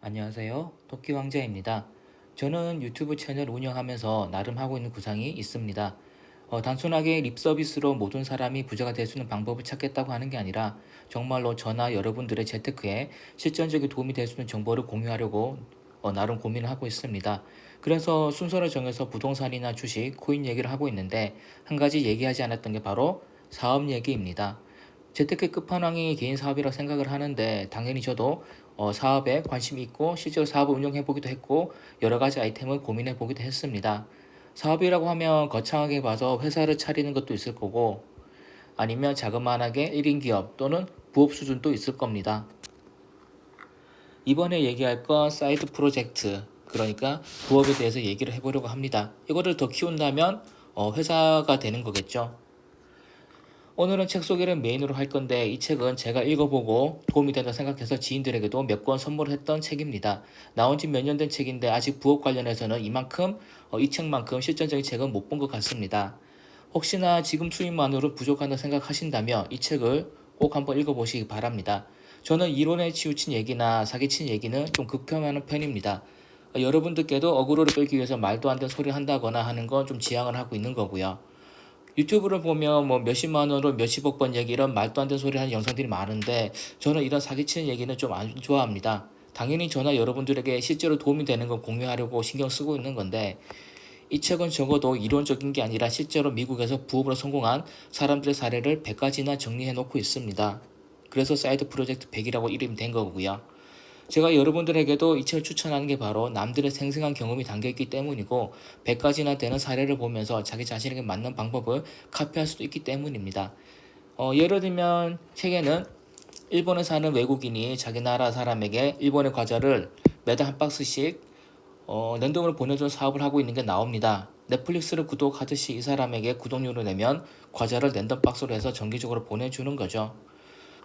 안녕하세요. 토끼 왕자입니다. 저는 유튜브 채널 운영하면서 나름 하고 있는 구상이 있습니다. 단순하게 립 서비스로 모든 사람이 부자가 될 수 있는 방법을 찾겠다고 하는 게 아니라 정말로 저나 여러분들의 재테크에 실전적인 도움이 될 수 있는 정보를 공유하려고 나름 고민을 하고 있습니다. 그래서 순서를 정해서 부동산이나 주식, 코인 얘기를 하고 있는데 한 가지 얘기하지 않았던 게 바로 사업 얘기입니다. 재테크 끝판왕이 개인 사업이라고 생각을 하는데 당연히 저도 사업에 관심이 있고 실제로 사업을 운영해 보기도 했고 여러 가지 아이템을 고민해 보기도 했습니다. 사업이라고 하면 거창하게 봐서 회사를 차리는 것도 있을 거고 아니면 자그마하게 1인 기업 또는 부업 수준도 있을 겁니다. 이번에 얘기할 건 사이드 프로젝트, 그러니까 부업에 대해서 얘기를 해보려고 합니다. 이거를 더 키운다면 회사가 되는 거겠죠. 오늘은 책 소개를 메인으로 할 건데 이 책은 제가 읽어보고 도움이 된다 생각해서 지인들에게도 몇 권 선물했던 책입니다. 나온 지 몇 년 된 책인데 아직 부업 관련해서는 이 책만큼 실전적인 책은 못 본 것 같습니다. 혹시나 지금 수입만으로 부족하다 생각하신다면 이 책을 꼭 한번 읽어보시기 바랍니다. 저는 이론에 치우친 얘기나 사기친 얘기는 좀 극혐하는 편입니다. 여러분들께도 어그로를 끌기 위해서 말도 안 되는 소리를 한다거나 하는 건 좀 지양을 하고 있는 거고요. 유튜브를 보면 뭐 몇십만 원으로 몇십억 번 얘기 이런 말도 안 되는 소리 하는 영상들이 많은데 저는 이런 사기치는 얘기는 좀 안 좋아합니다. 당연히 저나 여러분들에게 실제로 도움이 되는 걸 공유하려고 신경 쓰고 있는 건데 이 책은 적어도 이론적인 게 아니라 실제로 미국에서 부업으로 성공한 사람들의 사례를 100가지나 정리해 놓고 있습니다. 그래서 사이드 프로젝트 100이라고 이름이 된 거고요. 제가 여러분들에게도 이 책을 추천하는 게 바로 남들의 생생한 경험이 담겨있기 때문이고 100가지나 되는 사례를 보면서 자기 자신에게 맞는 방법을 카피할 수도 있기 때문입니다. 예를 들면 책에는 일본에 사는 외국인이 자기 나라 사람에게 일본의 과자를 매달 한 박스씩 랜덤으로 보내주는 사업을 하고 있는 게 나옵니다. 넷플릭스를 구독하듯이 이 사람에게 구독료를 내면 과자를 랜덤 박스로 해서 정기적으로 보내주는 거죠.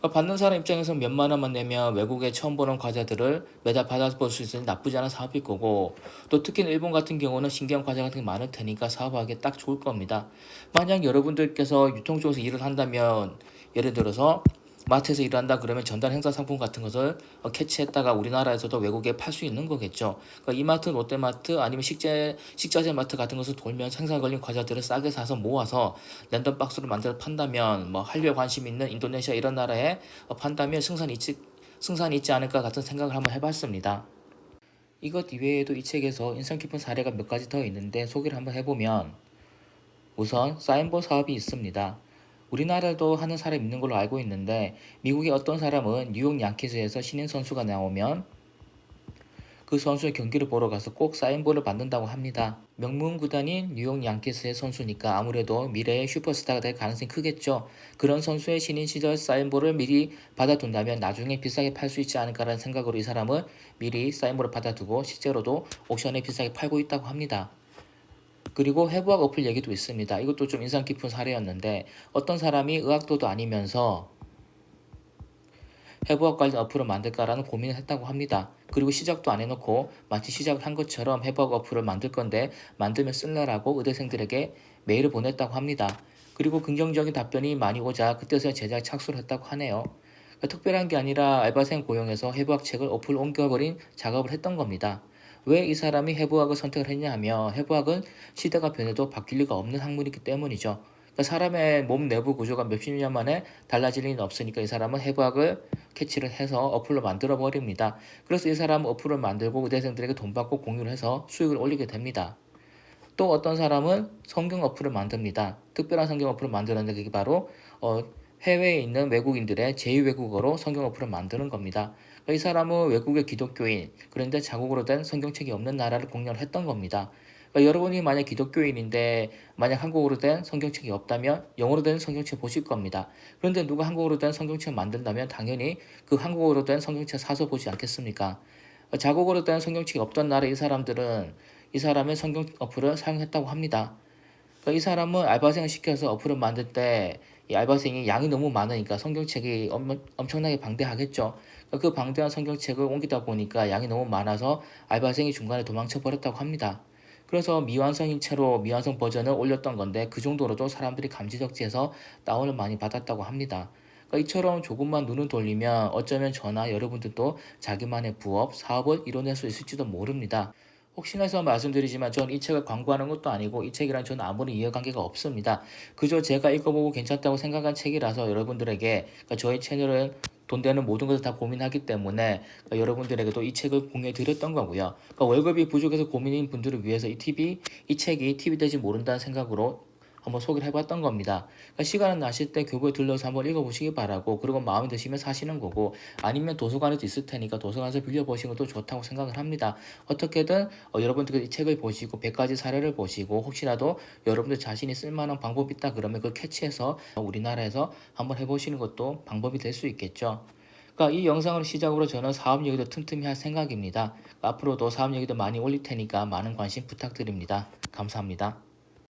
받는 사람 입장에서 몇만 원만 내면 외국에 처음 보는 과자들을 매달 받아볼 수 있으니 나쁘지 않은 사업일 거고 또 특히 일본 같은 경우는 신기한 과자 같은 게 많을 테니까 사업하기 딱 좋을 겁니다. 만약 여러분들께서 유통 쪽에서 일을 한다면 예를 들어서 마트에서 일한다 그러면 전달 행사 상품 같은 것을 캐치했다가 우리나라에서도 외국에 팔 수 있는 거겠죠. 그러니까 이마트, 롯데마트 아니면 식자재 마트 같은 것을 돌면 생산 걸린 과자들을 싸게 사서 모아서 랜덤 박스로 만들어 판다면 뭐 한류에 관심 있는 인도네시아 이런 나라에 판다면 승산이 있지 않을까 같은 생각을 한번 해봤습니다. 이것 이외에도 이 책에서 인상 깊은 사례가 몇 가지 더 있는데 소개를 한번 해보면 우선 사인볼 사업이 있습니다. 우리나라도 하는 사람이 있는 걸로 알고 있는데 미국의 어떤 사람은 뉴욕 양키즈에서 신인 선수가 나오면 그 선수의 경기를 보러 가서 꼭 사인볼을 받는다고 합니다. 명문 구단인 뉴욕 양키스의 선수니까 아무래도 미래의 슈퍼스타가 될 가능성이 크겠죠. 그런 선수의 신인 시절 사인볼을 미리 받아둔다면 나중에 비싸게 팔 수 있지 않을까라는 생각으로 이 사람은 미리 사인볼을 받아두고 실제로도 옥션에 비싸게 팔고 있다고 합니다. 그리고 해부학 어플 얘기도 있습니다. 이것도 좀 인상 깊은 사례였는데 어떤 사람이 의학도도 아니면서 해부학 관련 어플을 만들까라는 고민을 했다고 합니다. 그리고 시작도 안 해놓고 마치 시작을 한 것처럼 해부학 어플을 만들 건데 만들면 쓸래라고 의대생들에게 메일을 보냈다고 합니다. 그리고 긍정적인 답변이 많이 오자 그때서야 제작에 착수를 했다고 하네요. 그러니까 특별한 게 아니라 알바생 고용해서 해부학 책을 어플 옮겨버린 작업을 했던 겁니다. 왜 이 사람이 해부학을 선택을 했냐 하면 해부학은 시대가 변해도 바뀔 리가 없는 학문이기 때문이죠. 그러니까 사람의 몸 내부 구조가 몇십 년 만에 달라질 리는 없으니까 이 사람은 해부학을 캐치를 해서 어플로 만들어 버립니다. 그래서 이 사람은 어플을 만들고 의대생들에게 돈 받고 공유를 해서 수익을 올리게 됩니다. 또 어떤 사람은 성경 어플을 만듭니다. 특별한 성경 어플을 만드는데 그게 바로 해외에 있는 외국인들의 제2외국어로 성경 어플을 만드는 겁니다. 그러니까 이 사람은 외국의 기독교인, 그런데 자국으로 된 성경책이 없는 나라를 공략을 했던 겁니다. 그러니까 여러분이 만약 기독교인인데 만약 한국어로 된 성경책이 없다면 영어로 된 성경책 보실 겁니다. 그런데 누가 한국어로 된 성경책 만든다면 당연히 그 한국어로 된 성경책 사서 보지 않겠습니까? 자국어로 된 성경책이 없던 나라 이 사람들은 이 사람의 성경 어플을 사용했다고 합니다. 그러니까 이 사람은 알바생을 시켜서 어플을 만들 때 이 알바생이 양이 너무 많으니까 성경책이 엄청나게 방대하겠죠. 그러니까 그 방대한 성경책을 옮기다 보니까 양이 너무 많아서 알바생이 중간에 도망쳐 버렸다고 합니다. 그래서 미완성인 채로 미완성 버전을 올렸던 건데 그 정도로도 사람들이 감지덕지해서 다운을 많이 받았다고 합니다. 그러니까 이처럼 조금만 눈을 돌리면 어쩌면 저나 여러분들도 자기만의 부업, 사업을 이뤄낼 수 있을지도 모릅니다. 혹시나 해서 말씀드리지만 전 이 책을 광고하는 것도 아니고 이 책이랑 저는 아무런 이해관계가 없습니다. 그저 제가 읽어보고 괜찮다고 생각한 책이라서 여러분들에게 그러니까 저희 채널은 돈 되는 모든 것을 다 고민하기 때문에 그러니까 여러분들에게도 이 책을 공유해 드렸던 거고요. 그러니까 월급이 부족해서 고민인 분들을 위해서 이 책이 팁이 되지 모른다는 생각으로 한번 소개를 해봤던 겁니다. 그러니까 시간을 나실 때 교보에 들러서 한번 읽어보시기 바라고 그리고 마음에 드시면 사시는 거고 아니면 도서관에도 있을 테니까 도서관에서 빌려보시는 것도 좋다고 생각을 합니다. 어떻게든 여러분들 이 책을 보시고 100가지 사례를 보시고 혹시라도 여러분들 자신이 쓸만한 방법이 있다 그러면 그걸 캐치해서 우리나라에서 한번 해보시는 것도 방법이 될 수 있겠죠. 그러니까 이 영상을 시작으로 저는 사업 얘기도 틈틈이 할 생각입니다. 앞으로도 사업 얘기도 많이 올릴 테니까 많은 관심 부탁드립니다. 감사합니다.